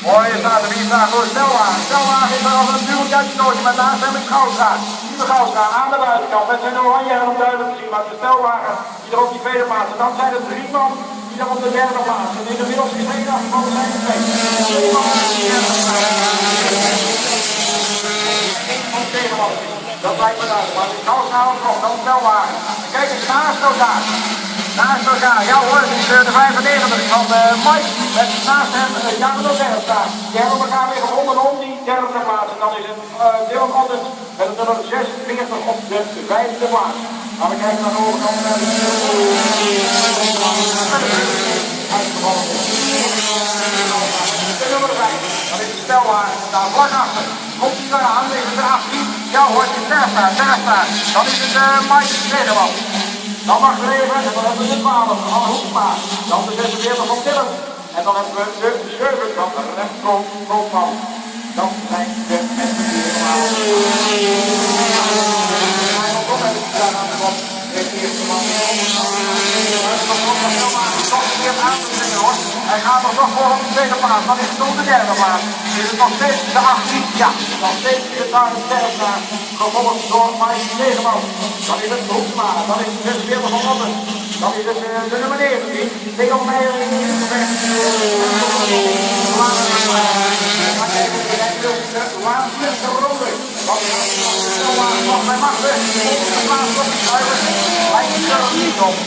Mooi staat er weer staan voor Stelwagen. Stelwagen is er al een duwelijk uitgestoten, maar naast hem is Goudstra. Lieve Goudstra aan de buitenkant met zijn oranje helm duidelijk te zien. Maar de Stelwagen die er op die tweede plaats. En dan zijn er 3 man die er op de derde plaats. En inmiddels is één afgevallen zijn er 2. 2 man op de derde plaats. Van tegenman. Dat lijkt me duidelijk. Maar het is Goudstra nog, dan Stelwagen. En kijk eens naast elkaar. Naast elkaar, ja hoor, het is de 95 van Mike met naast hem Jan de Berg staan. Die hebben elkaar weer gevonden om die derde plaats. En dan is het Dylan Ottens met het nummer 46 op de 5e plaats. Maar we kijken naar de overkant naar de uitgevallen is. De nummer 5, dat is de Stelwagen, daar vlak achter. Komt hij eraan, is het de 18. Ja hoor, het is Terstra. Dan is het Mike Nederland. Dan mag er even, en dan hebben we de 12 van Hoeksma. Dan de 46 van Dylan. En dan hebben we de 7 van Remco Koopman. Dat zijn de mensen die er normaal hij nog nog even daar aan de kant. De eerste man. Toch weer aan te brengen hoor. Hij gaat nog voor op de tweede plaats. Dan is het op de derde plaats. Is het nog steeds de 18? Ja, nog steeds is het daar de derde plaats. Gevolgd door Mike Tegenman. Dan is het Hoeksma. Dan is het 46 van Otten. Dan is het de nummer 19. Theo Meijer in de eerste weg. De laatste ronde. Wat is het? Nog bij Machten. De plaats op de schuiver. Lijkt er niet op.